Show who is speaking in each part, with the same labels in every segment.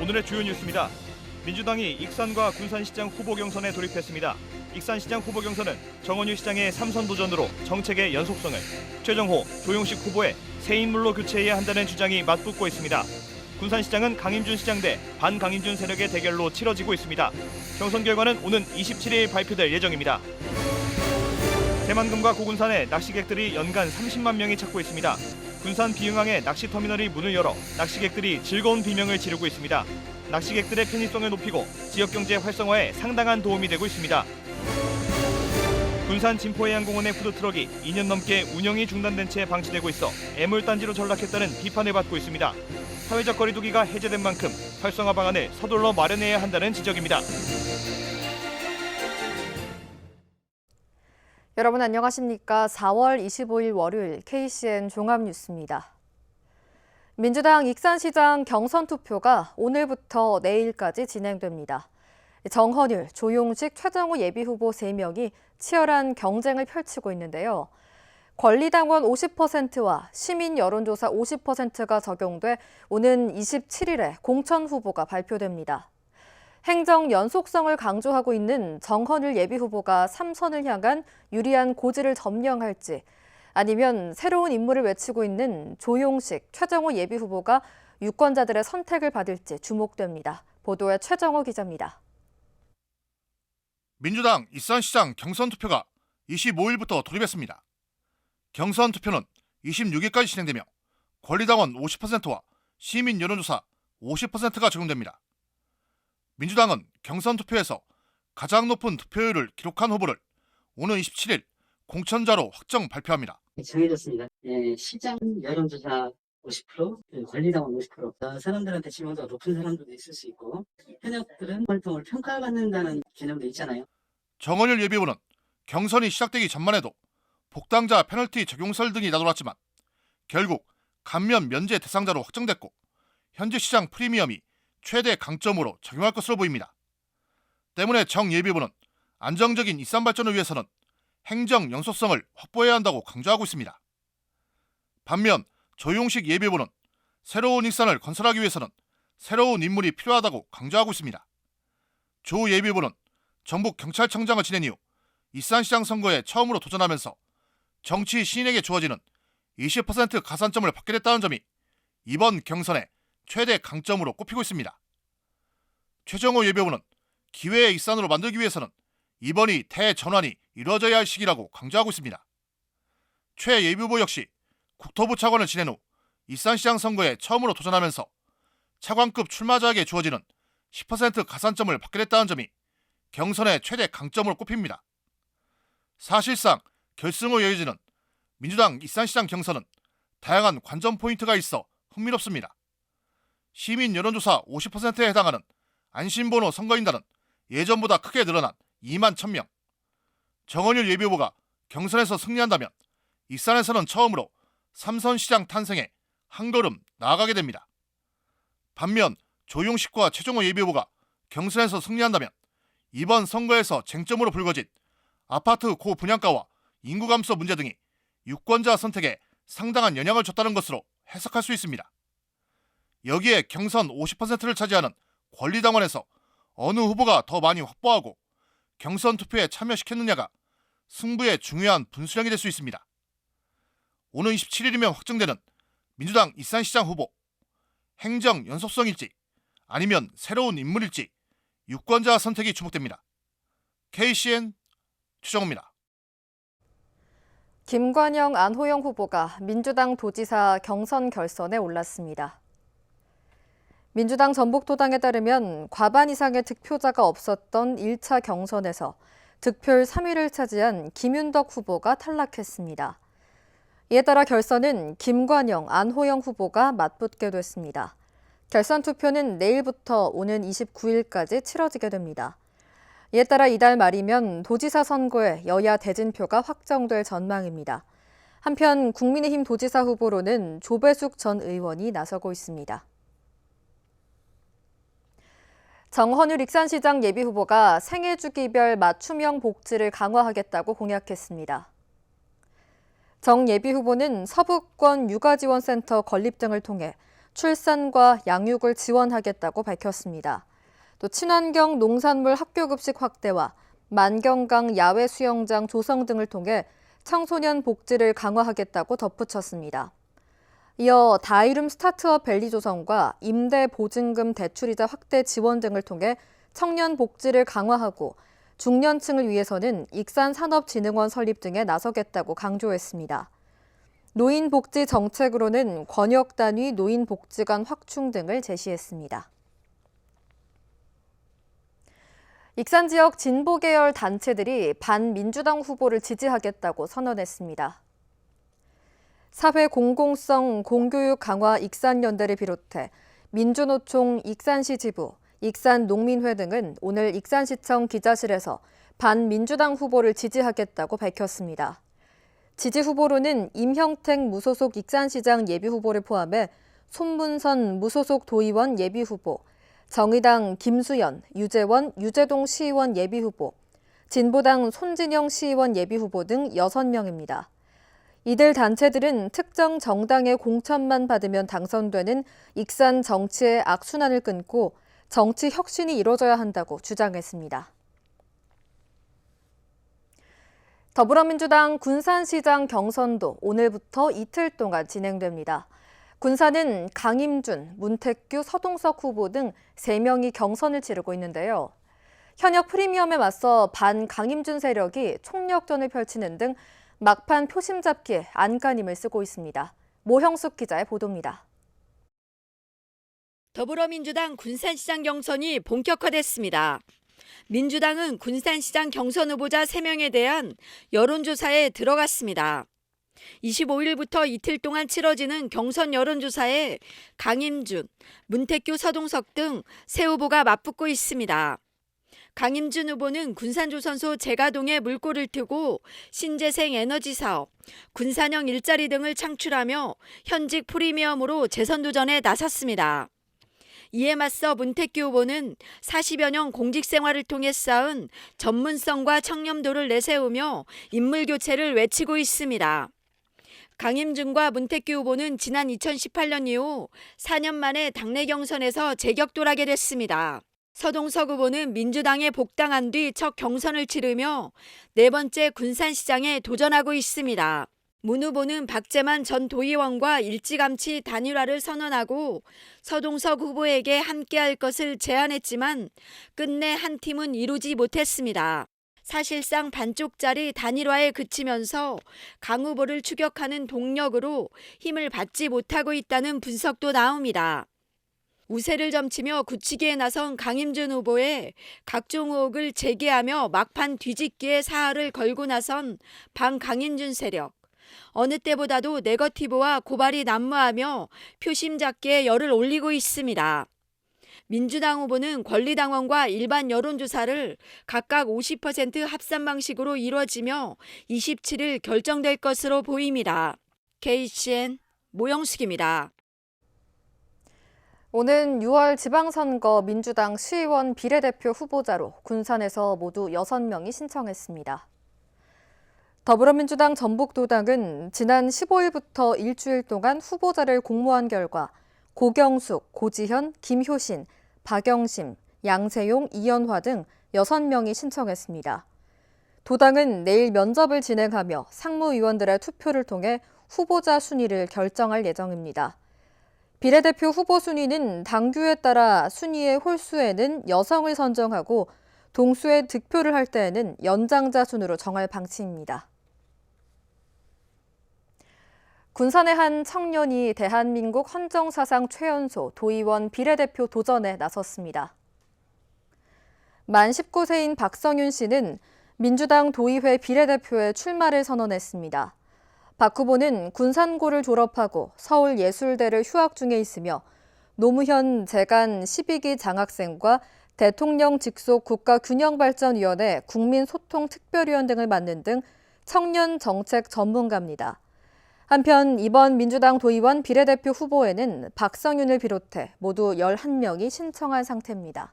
Speaker 1: 오늘의 주요 뉴스입니다. 민주당이 익산과 군산시장 후보 경선에 돌입했습니다. 익산시장 후보 경선은 정원유 시장의 3선 도전으로 정책의 연속성을, 최정호, 조용식 후보의 새 인물로 교체해야 한다는 주장이 맞붙고 있습니다. 군산시장은 강임준 시장 대 반강임준 세력의 대결로 치러지고 있습니다. 경선 결과는 오는 27일 발표될 예정입니다. 대만금과 고군산에 낚시객들이 연간 30만 명이 찾고 있습니다. 군산 비흥항의 낚시터미널이 문을 열어 낚시객들이 즐거운 비명을 지르고 있습니다. 낚시객들의 편의성을 높이고 지역경제 활성화에 상당한 도움이 되고 있습니다. 군산 진포해양공원의 푸드트럭이 2년 넘게 운영이 중단된 채 방치되고 있어 애물단지로 전락했다는 비판을 받고 있습니다. 사회적 거리두기가 해제된 만큼 활성화 방안을 서둘러 마련해야 한다는 지적입니다.
Speaker 2: 여러분 안녕하십니까? 4월 25일 월요일 KCN 종합뉴스입니다. 민주당 익산시장 경선 투표가 오늘부터 내일까지 진행됩니다. 정헌율, 조용식, 최정호 예비후보 3명이 치열한 경쟁을 펼치고 있는데요. 권리당원 50%와 시민 여론조사 50%가 적용돼 오는 27일에 공천 후보가 발표됩니다. 행정 연속성을 강조하고 있는 정헌율 예비후보가 3선을 향한 유리한 고지를 점령할지, 아니면 새로운 인물을 외치고 있는 조용식, 최정호 예비후보가 유권자들의 선택을 받을지 주목됩니다. 보도에 최정호 기자입니다.
Speaker 3: 민주당 익산시장 경선 투표가 25일부터 돌입했습니다. 경선 투표는 26일까지 진행되며 권리당원 50%와 시민 여론조사 50%가 적용됩니다. 민주당은 경선 투표에서 가장 높은 득표율을 기록한 후보를 오는 27일 공천자로 확정 발표합니다.
Speaker 4: 정해졌습니다. 시장 여론조사 50%, 권리당원 50%. 사람들한테 지명도가 높은 사람들도 있을 수 있고 현역들은 활동을 평가받는다는 개념도 있잖아요.
Speaker 3: 정헌율 예비후보는 경선이 시작되기 전만 해도 복당자 페널티 적용설 등이 나돌았지만 결국 감면 면제 대상자로 확정됐고 현재 시장 프리미엄이 최대 강점으로 작용할 것으로 보입니다. 때문에 정 예비후보는 안정적인 익산 발전을 위해서는 행정 연속성을 확보해야 한다고 강조하고 있습니다. 반면 조용식 예비후보는 새로운 익산을 건설하기 위해서는 새로운 인물이 필요하다고 강조하고 있습니다. 조 예비후보는 전북 경찰청장을 지낸 이후 익산시장 선거에 처음으로 도전하면서 정치 신인에게 주어지는 20% 가산점을 받게 됐다는 점이 이번 경선의 최대 강점으로 꼽히고 있습니다. 최정호 예비후보는 기회의 익산으로 만들기 위해서는 이번이 대전환이 이루어져야 할 시기라고 강조하고 있습니다. 최 예비후보 역시 국토부 차관을 지낸 후 익산시장 선거에 처음으로 도전하면서 차관급 출마자에게 주어지는 10% 가산점을 받게 됐다는 점이 경선의 최대 강점으로 꼽힙니다. 사실상 결승으로 이어지는 민주당 익산시장 경선은 다양한 관전 포인트가 있어 흥미롭습니다. 시민 여론조사 50%에 해당하는 안심번호 선거인단은 예전보다 크게 늘어난 2만 1000명. 정헌율 예비후보가 경선에서 승리한다면 익산에서는 처음으로 3선 시장 탄생에 한 걸음 나아가게 됩니다. 반면 조용식과 최정호 예비후보가 경선에서 승리한다면 이번 선거에서 쟁점으로 불거진 아파트 고분양가와 인구 감소 문제 등이 유권자 선택에 상당한 영향을 줬다는 것으로 해석할 수 있습니다. 여기에 경선 50%를 차지하는 권리당원에서 어느 후보가 더 많이 확보하고 경선 투표에 참여시켰느냐가 승부의 중요한 분수령이 될 수 있습니다. 오는 27일이면 확정되는 민주당 익산시장 후보, 행정 연속성일지 아니면 새로운 인물일지 유권자 선택이 주목됩니다. KCN 최정호입니다.
Speaker 2: 김관영, 안호영 후보가 민주당 도지사 경선 결선에 올랐습니다. 민주당 전북도당에 따르면 과반 이상의 득표자가 없었던 1차 경선에서 득표율 3위를 차지한 김윤덕 후보가 탈락했습니다. 이에 따라 결선은 김관영, 안호영 후보가 맞붙게 됐습니다. 결선 투표는 내일부터 오는 29일까지 치러지게 됩니다. 이에 따라 이달 말이면 도지사 선거에 여야 대진표가 확정될 전망입니다. 한편 국민의힘 도지사 후보로는 조배숙 전 의원이 나서고 있습니다. 정헌율 익산시장 예비후보가 생애주기별 맞춤형 복지를 강화하겠다고 공약했습니다. 정 예비후보는 서북권 육아지원센터 건립 등을 통해 출산과 양육을 지원하겠다고 밝혔습니다. 또 친환경 농산물 학교급식 확대와 만경강 야외 수영장 조성 등을 통해 청소년 복지를 강화하겠다고 덧붙였습니다. 이어 다이룸 스타트업 밸리 조성과 임대 보증금 대출이자 확대 지원 등을 통해 청년 복지를 강화하고 중년층을 위해서는 익산산업진흥원 설립 등에 나서겠다고 강조했습니다. 노인복지 정책으로는 권역단위 노인복지관 확충 등을 제시했습니다. 익산 지역 진보 계열 단체들이 반민주당 후보를 지지하겠다고 선언했습니다. 사회 공공성 공교육 강화 익산연대를 비롯해 민주노총 익산시 지부, 익산농민회 등은 오늘 익산시청 기자실에서 반민주당 후보를 지지하겠다고 밝혔습니다. 지지 후보로는 임형택 무소속 익산시장 예비후보를 포함해 손문선 무소속 도의원 예비후보, 정의당 김수연, 유재원, 유재동 시의원 예비후보, 진보당 손진영 시의원 예비후보 등 6명입니다. 이들 단체들은 특정 정당의 공천만 받으면 당선되는 익산 정치의 악순환을 끊고 정치 혁신이 이뤄져야 한다고 주장했습니다. 더불어민주당 군산시장 경선도 오늘부터 이틀 동안 진행됩니다. 군산은 강임준, 문택규, 서동석 후보 등 3명이 경선을 치르고 있는데요. 현역 프리미엄에 맞서 반강임준 세력이 총력전을 펼치는 등 막판 표심 잡기에 안간힘을 쓰고 있습니다. 모형숙 기자의 보도입니다.
Speaker 5: 더불어민주당 군산시장 경선이 본격화됐습니다. 민주당은 군산시장 경선 후보자 3명에 대한 여론조사에 들어갔습니다. 25일부터 이틀 동안 치러지는 경선 여론조사에 강임준, 문택규, 서동석 등 세 후보가 맞붙고 있습니다. 강임준 후보는 군산조선소 재가동에 물꼬를 트고 신재생 에너지 사업, 군산형 일자리 등을 창출하며 현직 프리미엄으로 재선 도전에 나섰습니다. 이에 맞서 문택규 후보는 40여 년 공직 생활을 통해 쌓은 전문성과 청렴도를 내세우며 인물교체를 외치고 있습니다. 강임준과 문택규 후보는 지난 2018년 이후 4년 만에 당내 경선에서 재격돌하게 됐습니다. 서동석 후보는 민주당에 복당한 뒤 첫 경선을 치르며 4번째 군산시장에 도전하고 있습니다. 문 후보는 박재만 전 도의원과 일찌감치 단일화를 선언하고 서동석 후보에게 함께할 것을 제안했지만 끝내 한 팀은 이루지 못했습니다. 사실상 반쪽짜리 단일화에 그치면서 강 후보를 추격하는 동력으로 힘을 받지 못하고 있다는 분석도 나옵니다. 우세를 점치며 굳히기에 나선 강임준 후보의 각종 의혹을 제기하며 막판 뒤집기에 사활을 걸고 나선 반강임준 세력. 어느 때보다도 네거티브와 고발이 난무하며 표심 잡기에 열을 올리고 있습니다. 민주당 후보는 권리당원과 일반 여론조사를 각각 50% 합산 방식으로 이루어지며 27일 결정될 것으로 보입니다. KCN 모영숙입니다.
Speaker 2: 오는 6월 지방선거 민주당 시의원 비례대표 후보자로 군산에서 모두 6명이 신청했습니다. 더불어민주당 전북도당은 지난 15일부터 일주일 동안 후보자를 공모한 결과 고경숙, 고지현, 김효신, 박영심, 양세용, 이연화 등 6명이 신청했습니다. 도당은 내일 면접을 진행하며 상무위원들의 투표를 통해 후보자 순위를 결정할 예정입니다. 비례대표 후보 순위는 당규에 따라 순위의 홀수에는 여성을 선정하고 동수의 득표를 할 때에는 연장자 순으로 정할 방침입니다. 군산의 한 청년이 대한민국 헌정사상 최연소 도의원 비례대표 도전에 나섰습니다. 만 19세인 박성윤 씨는 민주당 도의회 비례대표에 출마를 선언했습니다. 박 후보는 군산고를 졸업하고 서울예술대를 휴학 중에 있으며 노무현 재간 12기 장학생과 대통령 직속 국가균형발전위원회 국민소통특별위원 등을 맡는 등 청년 정책 전문가입니다. 한편 이번 민주당 도의원 비례대표 후보에는 박성윤을 비롯해 모두 11명이 신청한 상태입니다.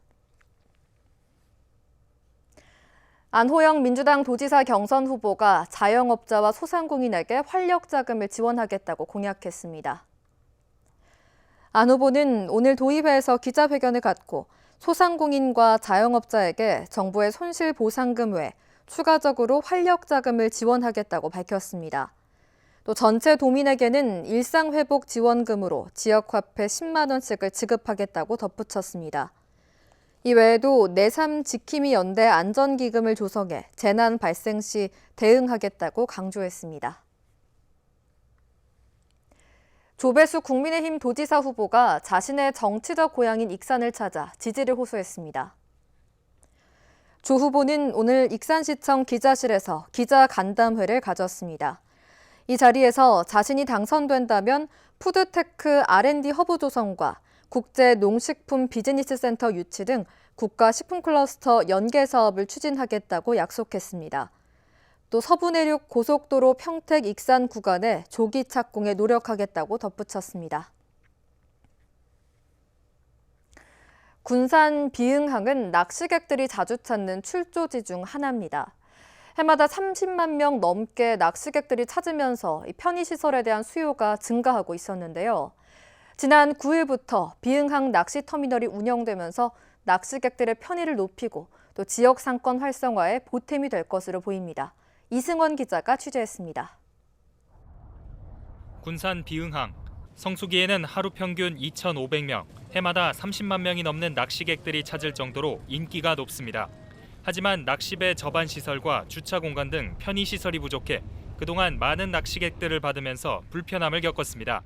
Speaker 2: 안호영 민주당 도지사 경선 후보가 자영업자와 소상공인에게 활력 자금을 지원하겠다고 공약했습니다. 안 후보는 오늘 도의회에서 기자회견을 갖고 소상공인과 자영업자에게 정부의 손실보상금 외 추가적으로 활력자금을 지원하겠다고 밝혔습니다. 또 전체 도민에게는 일상회복지원금으로 지역화폐 10만 원씩을 지급하겠다고 덧붙였습니다. 이 외에도 내3 지킴이 연대 안전기금을 조성해 재난 발생 시 대응하겠다고 강조했습니다. 조배수 국민의힘 도지사 후보가 자신의 정치적 고향인 익산을 찾아 지지를 호소했습니다. 조 후보는 오늘 익산시청 기자실에서 기자 간담회를 가졌습니다. 이 자리에서 자신이 당선된다면 푸드테크 R&D 허브 조성과 국제농식품 비즈니스센터 유치 등 국가식품클러스터 연계 사업을 추진하겠다고 약속했습니다. 또 서부내륙 고속도로 평택 익산 구간의 조기 착공에 노력하겠다고 덧붙였습니다. 군산 비흥항은 낚시객들이 자주 찾는 출조지 중 하나입니다. 해마다 30만 명 넘게 낚시객들이 찾으면서 편의시설에 대한 수요가 증가하고 있었는데요. 지난 9일부터 비흥항 낚시터미널이 운영되면서 낚시객들의 편의를 높이고 또 지역 상권 활성화에 보탬이 될 것으로 보입니다. 이승원 기자가 취재했습니다.
Speaker 6: 군산 비흥항, 성수기에는 하루 평균 2,500명, 해마다 30만 명이 넘는 낚시객들이 찾을 정도로 인기가 높습니다. 하지만 낚시배 접안 시설과 주차 공간 등 편의 시설이 부족해 그동안 많은 낚시객들을 받으면서 불편함을 겪었습니다.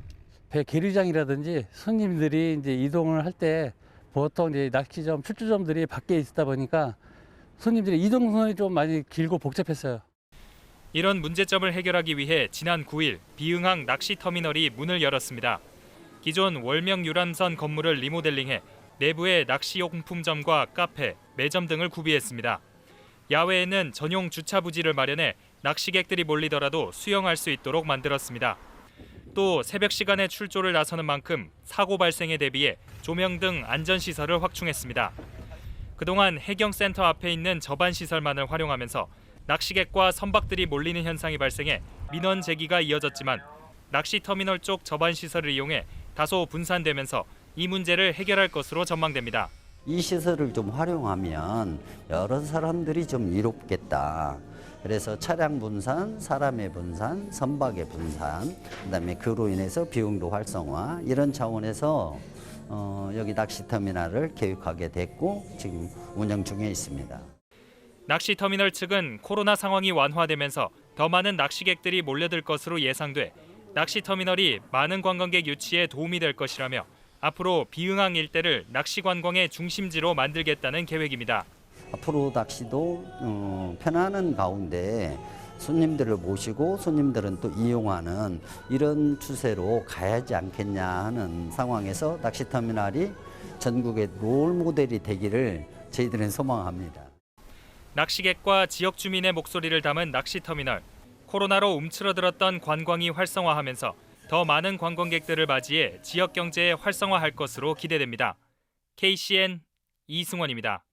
Speaker 7: 배 계류장이라든지 손님들이 이제 이동을 할 때 보통 이제 낚시점, 출조점들이 밖에 있다 보니까 손님들의 이동선이 좀 많이 길고 복잡했어요.
Speaker 6: 이런 문제점을 해결하기 위해 지난 9일 비흥항 낚시터미널이 문을 열었습니다. 기존 월명 유람선 건물을 리모델링해 내부에 낚시용품점과 카페, 매점 등을 구비했습니다. 야외에는 전용 주차 부지를 마련해 낚시객들이 몰리더라도 수영할 수 있도록 만들었습니다. 또 새벽 시간에 출조를 나서는 만큼 사고 발생에 대비해 조명 등 안전시설을 확충했습니다. 그동안 해경센터 앞에 있는 접안시설만을 활용하면서 낚시객과 선박들이 몰리는 현상이 발생해 민원 제기가 이어졌지만 낚시터미널 쪽 접안시설을 이용해 다소 분산되면서 이 문제를 해결할 것으로 전망됩니다.
Speaker 8: 이 시설을 좀 활용하면 여러 사람들이 좀 이롭겠다. 그래서 차량 분산, 사람의 분산, 선박의 분산, 그다음에 그로 인해서 비용도 활성화 이런 차원에서 여기 낚시터미널을 계획하게 됐고 지금 운영 중에 있습니다.
Speaker 6: 낚시터미널 측은 코로나 상황이 완화되면서 더 많은 낚시객들이 몰려들 것으로 예상돼 낚시터미널이 많은 관광객 유치에 도움이 될 것이라며 앞으로 비흥항 일대를 낚시 관광의 중심지로 만들겠다는 계획입니다.
Speaker 8: 앞으로 낚시도 편안한 가운데 손님들을 모시고 손님들은 또 이용하는 이런 추세로 가야지 않겠냐 하는 상황에서 낚시터미널이 전국의 롤모델이 되기를 저희들은 소망합니다.
Speaker 6: 낚시객과 지역 주민의 목소리를 담은 낚시터미널. 코로나로 움츠러들었던 관광이 활성화하면서 더 많은 관광객들을 맞이해 지역 경제에 활성화할 것으로 기대됩니다. KCN 이승원입니다.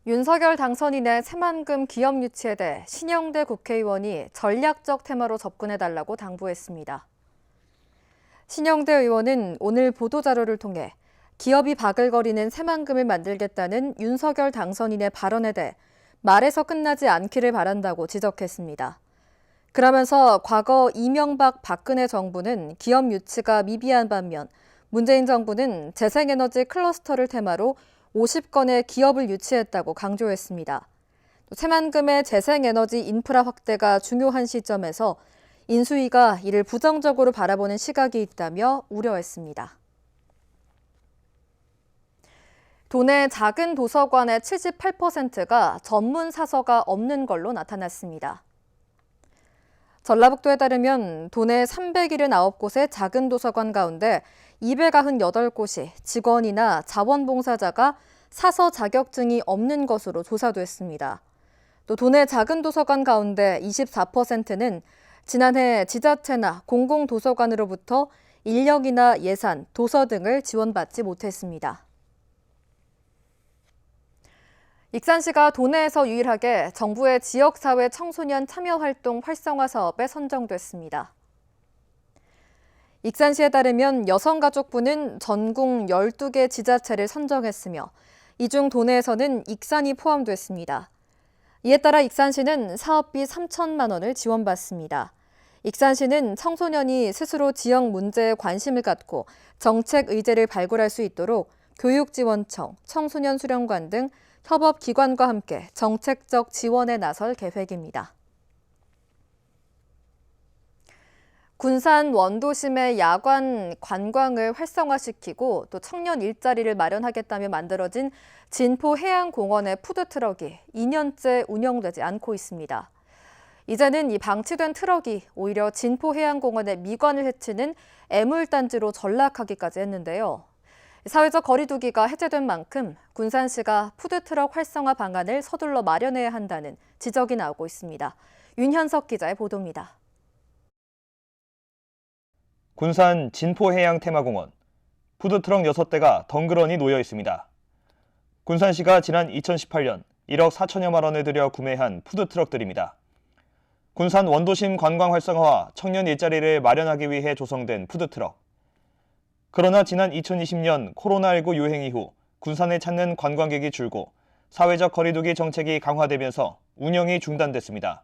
Speaker 2: 윤석열 당선인의 새만금 기업 유치에 대해 신영대 국회의원이 전략적 테마로 접근해달라고 당부했습니다. 신영대 의원은 오늘 보도자료를 통해 기업이 바글거리는 새만금을 만들겠다는 윤석열 당선인의 발언에 대해 말에서 끝나지 않기를 바란다고 지적했습니다. 그러면서 과거 이명박 박근혜 정부는 기업 유치가 미비한 반면 문재인 정부는 재생에너지 클러스터를 테마로 50건의 기업을 유치했다고 강조했습니다. 새만금의 재생에너지 인프라 확대가 중요한 시점에서 인수위가 이를 부정적으로 바라보는 시각이 있다며 우려했습니다. 도내 작은 도서관의 78%가 전문 사서가 없는 걸로 나타났습니다. 전라북도에 따르면 도내 379곳의 작은 도서관 가운데 298곳이 직원이나 자원봉사자가 사서 자격증이 없는 것으로 조사됐습니다. 또 도내 작은 도서관 가운데 24%는 지난해 지자체나 공공도서관으로부터 인력이나 예산, 도서 등을 지원받지 못했습니다. 익산시가 도내에서 유일하게 정부의 지역사회 청소년 참여활동 활성화 사업에 선정됐습니다. 익산시에 따르면 여성가족부는 전국 12개 지자체를 선정했으며 이 중 도내에서는 익산이 포함됐습니다. 이에 따라 익산시는 사업비 3천만 원을 지원받습니다. 익산시는 청소년이 스스로 지역 문제에 관심을 갖고 정책 의제를 발굴할 수 있도록 교육지원청, 청소년 수련관 등 협업기관과 함께 정책적 지원에 나설 계획입니다. 군산 원도심의 야간 관광을 활성화시키고 또 청년 일자리를 마련하겠다며 만들어진 진포해양공원의 푸드트럭이 2년째 운영되지 않고 있습니다. 이제는 이 방치된 트럭이 오히려 진포해양공원의 미관을 해치는 애물단지로 전락하기까지 했는데요. 사회적 거리두기가 해제된 만큼 군산시가 푸드트럭 활성화 방안을 서둘러 마련해야 한다는 지적이 나오고 있습니다. 윤현석 기자의 보도입니다.
Speaker 1: 군산 진포해양테마공원. 푸드트럭 6대가 덩그러니 놓여 있습니다. 군산시가 지난 2018년 1억 4천여만 원을 들여 구매한 푸드트럭들입니다. 군산 원도심 관광 활성화와 청년 일자리를 마련하기 위해 조성된 푸드트럭. 그러나 지난 2020년 코로나19 유행 이후 군산을 찾는 관광객이 줄고 사회적 거리두기 정책이 강화되면서 운영이 중단됐습니다.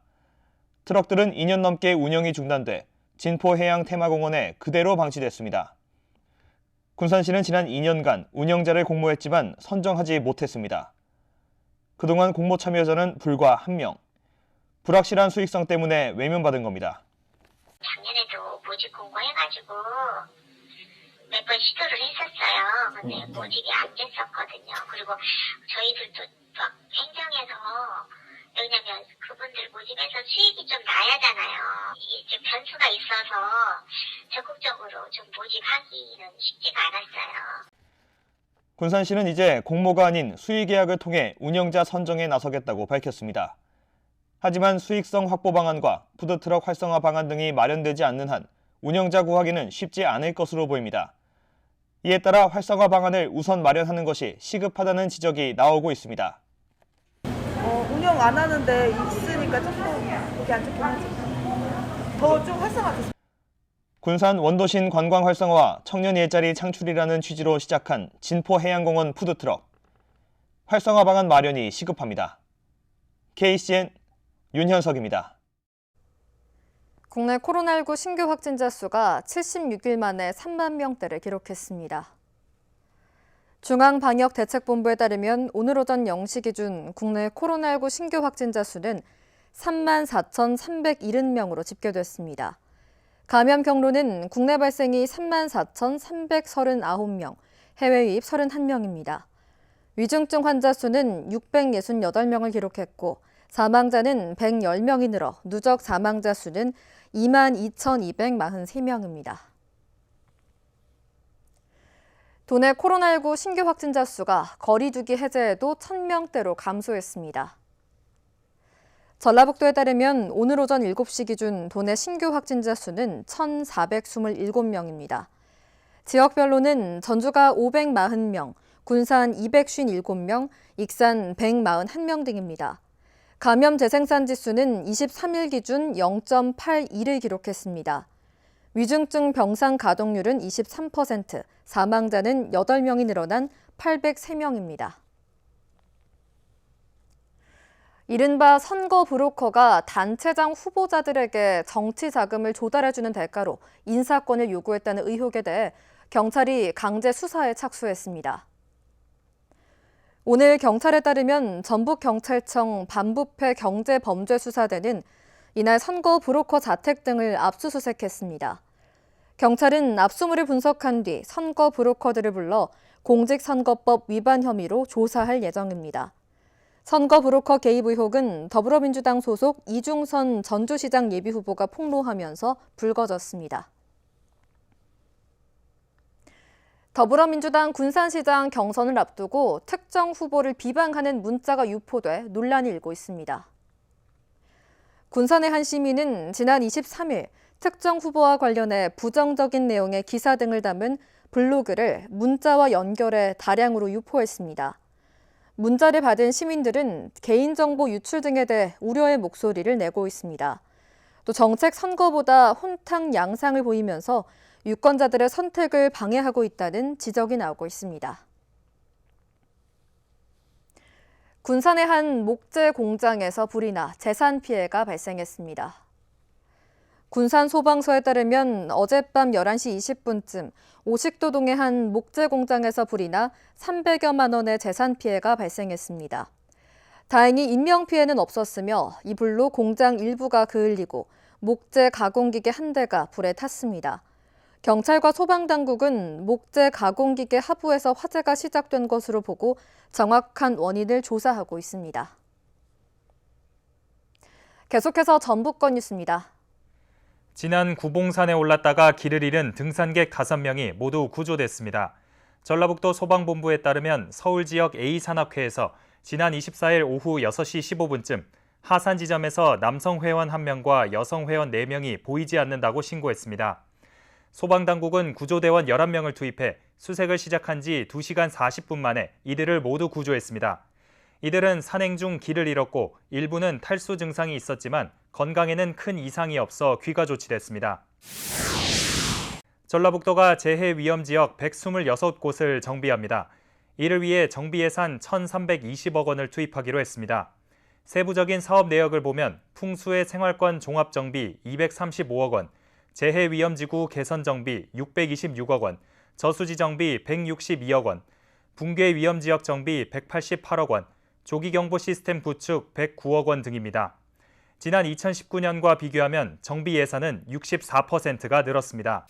Speaker 1: 트럭들은 2년 넘게 운영이 중단돼 진포해양테마공원에 그대로 방치됐습니다. 군산시는 지난 2년간 운영자를 공모했지만 선정하지 못했습니다. 그동안 공모 참여자는 불과 1명. 불확실한 수익성 때문에 외면받은 겁니다.
Speaker 9: 작년에도 모집 공고해가지고 몇 번 시도를 했었어요. 근데 모집이 안 됐었거든요. 그리고 저희들도 막 행정에서, 왜냐면 그분들 모집해서 수익이 좀 나야 하잖아요. 이게 변수가 있어서 적극적으로 좀 모집하기는 쉽지가 않았어요.
Speaker 1: 군산시는 이제 공모가 아닌 수의계약을 통해 운영자 선정에 나서겠다고 밝혔습니다. 하지만 수익성 확보 방안과 푸드트럭 활성화 방안 등이 마련되지 않는 한 운영자 구하기는 쉽지 않을 것으로 보입니다. 이에 따라 활성화 방안을 우선 마련하는 것이 시급하다는 지적이 나오고 있습니다.
Speaker 10: 운영 안 하는데 있으니까 조금 보기 안 좋긴 하지. 더 좀 활성화됐으면.
Speaker 1: 군산 원도심 관광 활성화와 청년 일자리 창출이라는 취지로 시작한 진포해양공원 푸드트럭. 활성화 방안 마련이 시급합니다. KCN 윤현석입니다.
Speaker 2: 국내 코로나19 신규 확진자 수가 76일 만에 3만 명대를 기록했습니다. 중앙방역대책본부에 따르면 오늘 오전 0시 기준 국내 코로나19 신규 확진자 수는 3만 4,370명으로 집계됐습니다. 감염 경로는 국내 발생이 3만 4,339명, 해외 유입 31명입니다. 위중증 환자 수는 668명을 기록했고 사망자는 110명이 늘어 누적 사망자 수는 22,243명입니다. 도내 코로나19 신규 확진자 수가 거리두기 해제에도 1,000명대로 감소했습니다. 전라북도에 따르면 오늘 오전 7시 기준 도내 신규 확진자 수는 1,427명입니다. 지역별로는 전주가 540명, 군산 257명, 익산 141명 등입니다. 감염 재생산 지수는 23일 기준 0.82를 기록했습니다. 위중증 병상 가동률은 23%, 사망자는 8명이 늘어난 803명입니다. 이른바 선거 브로커가 단체장 후보자들에게 정치 자금을 조달해주는 대가로 인사권을 요구했다는 의혹에 대해 경찰이 강제 수사에 착수했습니다. 오늘 경찰에 따르면 전북경찰청 반부패 경제범죄수사대는 이날 선거 브로커 자택 등을 압수수색했습니다. 경찰은 압수물을 분석한 뒤 선거 브로커들을 불러 공직선거법 위반 혐의로 조사할 예정입니다. 선거 브로커 개입 의혹은 더불어민주당 소속 이중선 전주시장 예비후보가 폭로하면서 불거졌습니다. 더불어민주당 군산시장 경선을 앞두고 특정 후보를 비방하는 문자가 유포돼 논란이 일고 있습니다. 군산의 한 시민은 지난 23일 특정 후보와 관련해 부정적인 내용의 기사 등을 담은 블로그를 문자와 연결해 다량으로 유포했습니다. 문자를 받은 시민들은 개인정보 유출 등에 대해 우려의 목소리를 내고 있습니다. 또 정책 선거보다 혼탁 양상을 보이면서 유권자들의 선택을 방해하고 있다는 지적이 나오고 있습니다. 군산의 한 목재 공장에서 불이 나 재산 피해가 발생했습니다. 군산 소방서에 따르면 어젯밤 11시 20분쯤 오식도동의 한 목재 공장에서 불이 나 300여만 원의 재산 피해가 발생했습니다. 다행히 인명피해는 없었으며 이 불로 공장 일부가 그을리고 목재 가공기계 한 대가 불에 탔습니다. 경찰과 소방당국은 목재 가공기계 하부에서 화재가 시작된 것으로 보고 정확한 원인을 조사하고 있습니다. 계속해서 전북권 뉴스입니다.
Speaker 6: 지난 구봉산에 올랐다가 길을 잃은 등산객 5명이 모두 구조됐습니다. 전라북도 소방본부에 따르면 서울 지역 A산악회에서 지난 24일 오후 6시 15분쯤 하산 지점에서 남성 회원 1명과 여성 회원 4명이 보이지 않는다고 신고했습니다. 소방당국은 구조대원 11명을 투입해 수색을 시작한 지 2시간 40분 만에 이들을 모두 구조했습니다. 이들은 산행 중 길을 잃었고 일부는 탈수 증상이 있었지만 건강에는 큰 이상이 없어 귀가 조치됐습니다. 전라북도가 재해 위험 지역 126곳을 정비합니다. 이를 위해 정비 예산 1,320억 원을 투입하기로 했습니다. 세부적인 사업 내역을 보면 풍수의 생활권 종합정비 235억 원, 재해 위험지구 개선 정비 626억 원, 저수지 정비 162억 원, 붕괴 위험지역 정비 188억 원, 조기경보 시스템 구축 109억 원 등입니다. 지난 2019년과 비교하면 정비 예산은 64%가 늘었습니다.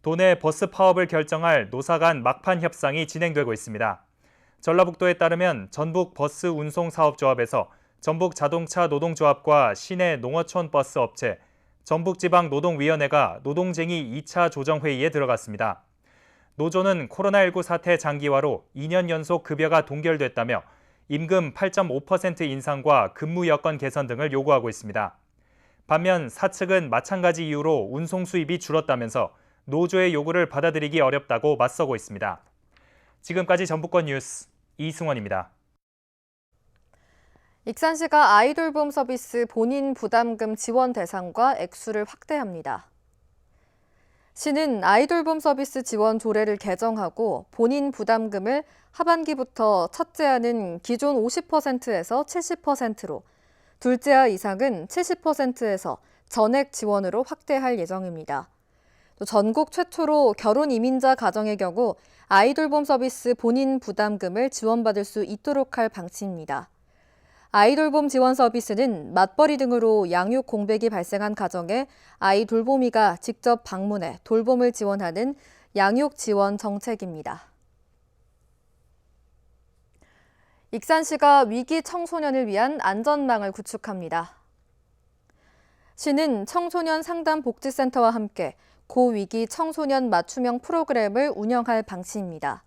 Speaker 6: 도내 버스 파업을 결정할 노사 간 막판 협상이 진행되고 있습니다. 전라북도에 따르면 전북버스운송사업조합에서 전북자동차 노동조합과 시내 농어촌 버스 업체, 전북지방노동위원회가 노동쟁의 2차 조정회의에 들어갔습니다. 노조는 코로나19 사태 장기화로 2년 연속 급여가 동결됐다며 임금 8.5% 인상과 근무 여건 개선 등을 요구하고 있습니다. 반면 사측은 마찬가지 이유로 운송 수입이 줄었다면서 노조의 요구를 받아들이기 어렵다고 맞서고 있습니다. 지금까지 전북권 뉴스 이승원입니다.
Speaker 2: 익산시가 아이돌봄 서비스 본인 부담금 지원 대상과 액수를 확대합니다. 시는 아이돌봄 서비스 지원 조례를 개정하고 본인 부담금을 하반기부터 첫째아는 기존 50%에서 70%로, 둘째아 이상은 70%에서 전액 지원으로 확대할 예정입니다. 또 전국 최초로 결혼 이민자 가정의 경우 아이돌봄 서비스 본인 부담금을 지원받을 수 있도록 할 방침입니다. 아이돌봄 지원 서비스는 맞벌이 등으로 양육 공백이 발생한 가정에 아이 돌보미가 직접 방문해 돌봄을 지원하는 양육 지원 정책입니다. 익산시가 위기 청소년을 위한 안전망을 구축합니다. 시는 청소년 상담복지센터와 함께 고위기 청소년 맞춤형 프로그램을 운영할 방침입니다.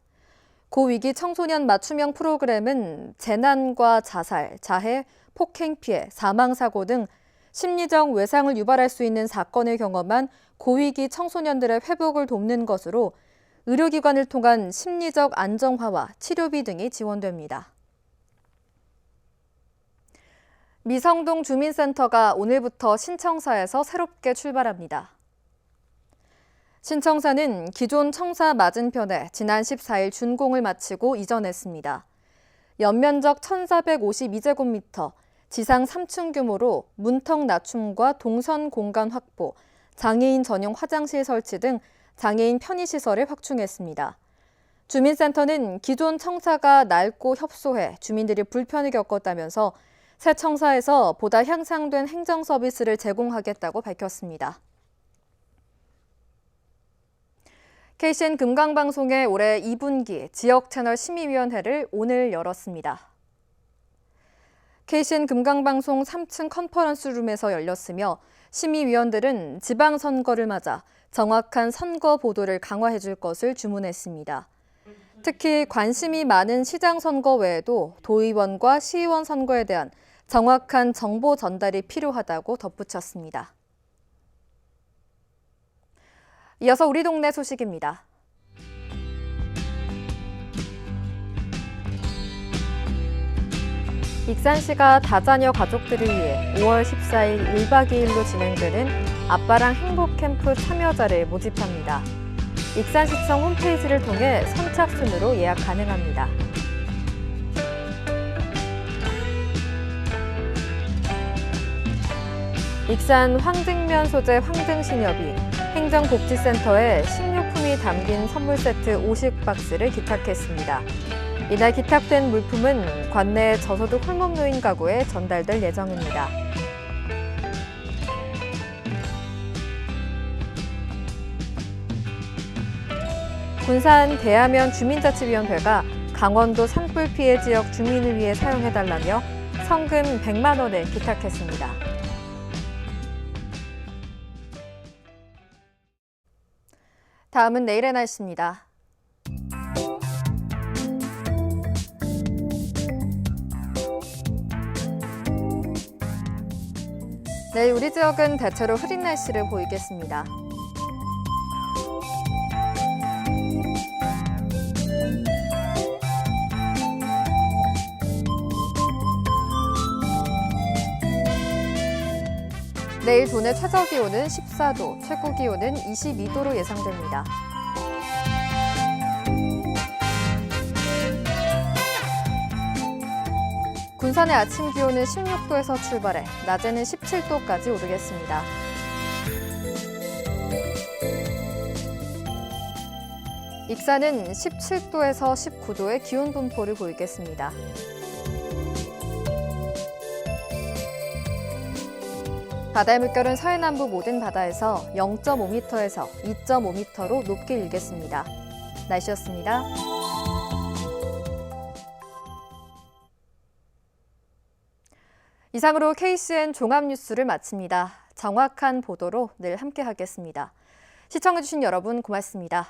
Speaker 2: 고위기 청소년 맞춤형 프로그램은 재난과 자살, 자해, 폭행 피해, 사망사고 등 심리적 외상을 유발할 수 있는 사건을 경험한 고위기 청소년들의 회복을 돕는 것으로 의료기관을 통한 심리적 안정화와 치료비 등이 지원됩니다. 미성동 주민센터가 오늘부터 신청사에서 새롭게 출발합니다. 신청사는 기존 청사 맞은편에 지난 14일 준공을 마치고 이전했습니다. 연면적 1,452제곱미터, 지상 3층 규모로 문턱 낮춤과 동선 공간 확보, 장애인 전용 화장실 설치 등 장애인 편의시설을 확충했습니다. 주민센터는 기존 청사가 낡고 협소해 주민들이 불편을 겪었다면서 새 청사에서 보다 향상된 행정 서비스를 제공하겠다고 밝혔습니다. KCN 금강방송의 올해 2분기 지역채널 심의위원회를 오늘 열었습니다. KCN 금강방송 3층 컨퍼런스룸에서 열렸으며 심의위원들은 지방선거를 맞아 정확한 선거 보도를 강화해 줄 것을 주문했습니다. 특히 관심이 많은 시장선거 외에도 도의원과 시의원 선거에 대한 정확한 정보 전달이 필요하다고 덧붙였습니다. 이어서 우리 동네 소식입니다. 익산시가 다자녀 가족들을 위해 5월 14일 1박 2일로 진행되는 아빠랑 행복캠프 참여자를 모집합니다. 익산시청 홈페이지를 통해 선착순으로 예약 가능합니다. 익산 황등면 소재 황등신협이 행정복지센터에 식료품이 담긴 선물 세트 50박스를 기탁했습니다. 이날 기탁된 물품은 관내 저소득 홀몸노인 가구에 전달될 예정입니다. 군산 대하면 주민자치위원회가 강원도 산불 피해 지역 주민을 위해 사용해달라며 성금 100만 원을 기탁했습니다. 다음은 내일의 날씨입니다. 내일 우리 지역은 대체로 흐린 날씨를 보이겠습니다. 내일 도내 최저기온은 14도, 최고기온은 22도로 예상됩니다. 군산의 아침 기온은 16도에서 출발해 낮에는 17도까지 오르겠습니다. 익산은 17도에서 19도의 기온 분포를 보이겠습니다. 바다의 물결은 서해남부 모든 바다에서 0.5m에서 2.5m로 높게 일겠습니다. 날씨였습니다. 이상으로 KCN 종합뉴스를 마칩니다. 정확한 보도로 늘 함께하겠습니다. 시청해주신 여러분 고맙습니다.